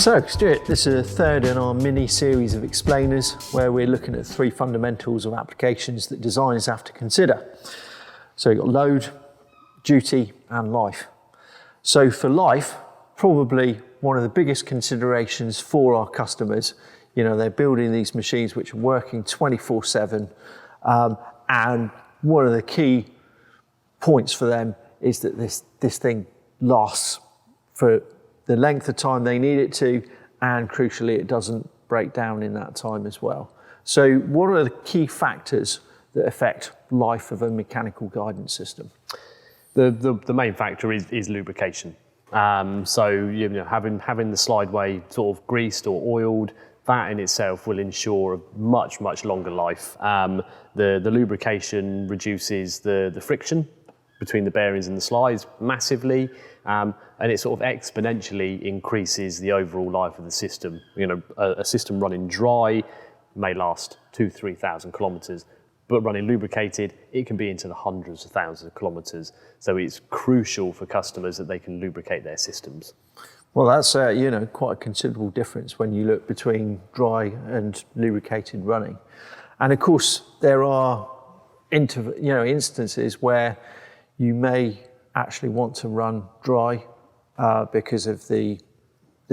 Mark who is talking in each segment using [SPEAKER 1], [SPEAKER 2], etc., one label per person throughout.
[SPEAKER 1] So, Stuart, this is a third in our mini series of explainers where we're looking at 3 fundamentals of applications that designers have to consider. So you've got load, duty and life. So for life, probably one of the biggest considerations for our customers, they're building these machines which are working 24/7, and one of the key points for them is that this thing lasts for the length of time they need it to, and crucially it doesn't break down in that time as well. So what are the key factors that affect life of a mechanical guidance system?
[SPEAKER 2] The main factor is lubrication. Having the slideway sort of greased or oiled, that in itself will ensure a much longer life. The lubrication reduces the friction between the bearings and the slides massively, and it sort of exponentially increases the overall life of the system. A system running dry may last 2,000-3,000 kilometres, but running lubricated, it can be into the hundreds of thousands of kilometres. So it's crucial for customers that they can lubricate their systems.
[SPEAKER 1] Well, that's quite a considerable difference when you look between dry and lubricated running. And of course, there are instances where you may actually want to run dry because of the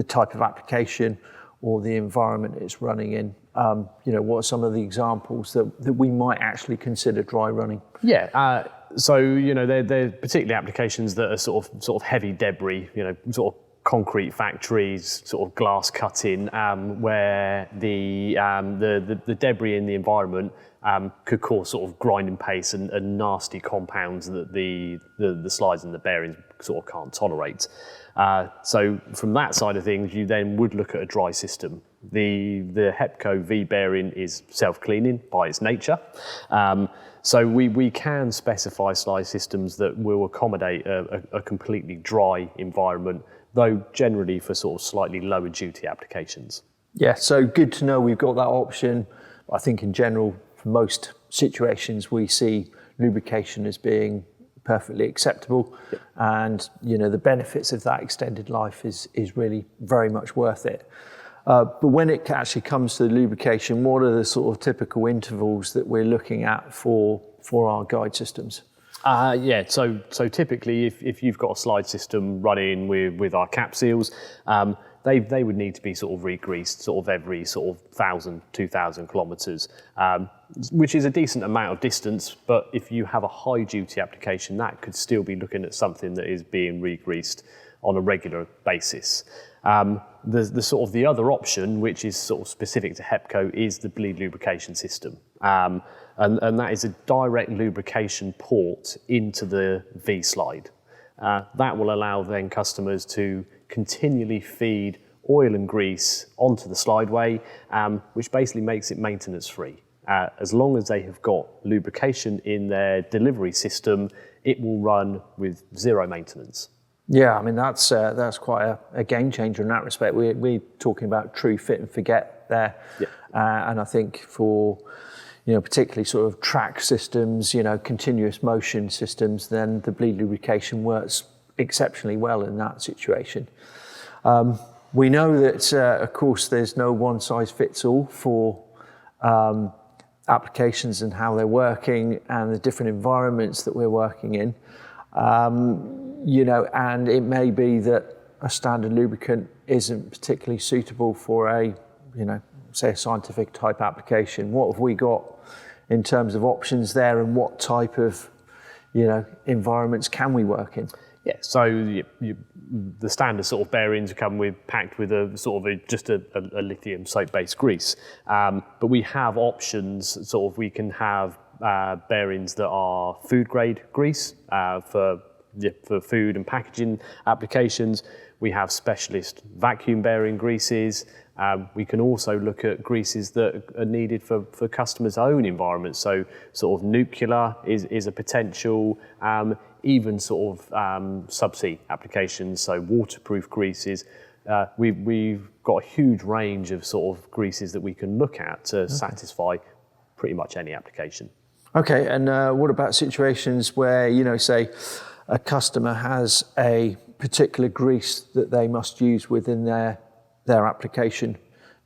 [SPEAKER 1] type of application or the environment it's running in. What are some of the examples that we might actually consider dry running?
[SPEAKER 2] Yeah, they're particularly applications that are sort of heavy debris, sort of concrete factories, sort of glass cutting, where the debris in the environment could cause sort of grinding paste and nasty compounds that the slides and the bearings sort of can't tolerate. So from that side of things, you then would look at a dry system. The Hepco V bearing is self-cleaning by its nature. So we can specify slide systems that will accommodate a completely dry environment, though generally for sort of slightly lower duty applications.
[SPEAKER 1] Yeah, so good to know we've got that option. I think in general, for most situations, we see lubrication as being perfectly acceptable. Yep. And the benefits of that extended life is really very much worth it. But when it actually comes to the lubrication, what are the sort of typical intervals that we're looking at for our guide systems?
[SPEAKER 2] So typically if you've got a slide system running with our cap seals, they would need to be sort of re-greased sort of every sort of 1,000, 2,000 kilometres, which is a decent amount of distance. But if you have a high duty application, that could still be looking at something that is being re-greased on a regular basis. The other option, which is sort of specific to Hepco, is the bleed lubrication system. And that is a direct lubrication port into the V slide. That will allow then customers to continually feed oil and grease onto the slideway, which basically makes it maintenance free. As long as they have got lubrication in their delivery system, it will run with zero maintenance.
[SPEAKER 1] Yeah, I mean, that's quite a game changer in that respect. We're talking about true fit and forget there. Yeah. And I think for, particularly sort of track systems, continuous motion systems, then the bleed lubrication works exceptionally well in that situation. We know that, of course, there's no one size fits all for applications and how they're working and the different environments that we're working in. And it may be that a standard lubricant isn't particularly suitable for a scientific type application. What have we got in terms of options there, and what type of, environments can we work in?
[SPEAKER 2] Yeah, so the standard sort of bearings come packed with just a lithium soap-based grease. But we have options, we can have bearings that are food grade grease for food and packaging applications. We have specialist vacuum bearing greases. We can also look at greases that are needed for customers' own environments. So sort of nuclear is a potential, even sort of subsea applications, so waterproof greases. We've got a huge range of sort of greases that we can look at to satisfy pretty much any application.
[SPEAKER 1] Okay, and what about situations where, say, a customer has a particular grease that they must use within their their application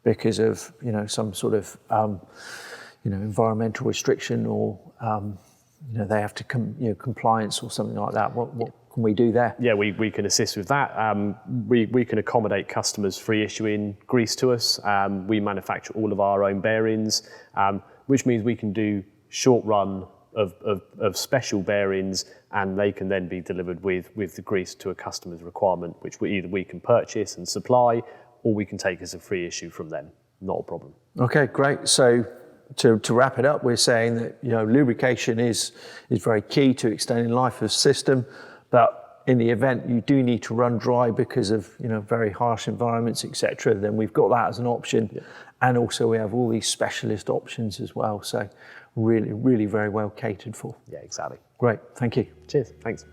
[SPEAKER 1] because of some sort of environmental restriction, or they have to compliance or something like that. What can we do there?
[SPEAKER 2] Yeah, we can assist with that. We can accommodate customers free issuing grease to us. We manufacture all of our own bearings, which means we can do short run of special bearings, and they can then be delivered with the grease to a customer's requirement, which we can purchase and supply, or we can take as a free issue from them. Not a problem.
[SPEAKER 1] Okay, great. So to wrap it up, we're saying that lubrication is very key to extending life of system, but in the event you do need to run dry because of very harsh environments, etc., then we've got that as an option. Yeah. And also we have all these specialist options as well. So really, really very well catered for.
[SPEAKER 2] Yeah, exactly.
[SPEAKER 1] Great, thank you.
[SPEAKER 2] Cheers, thanks.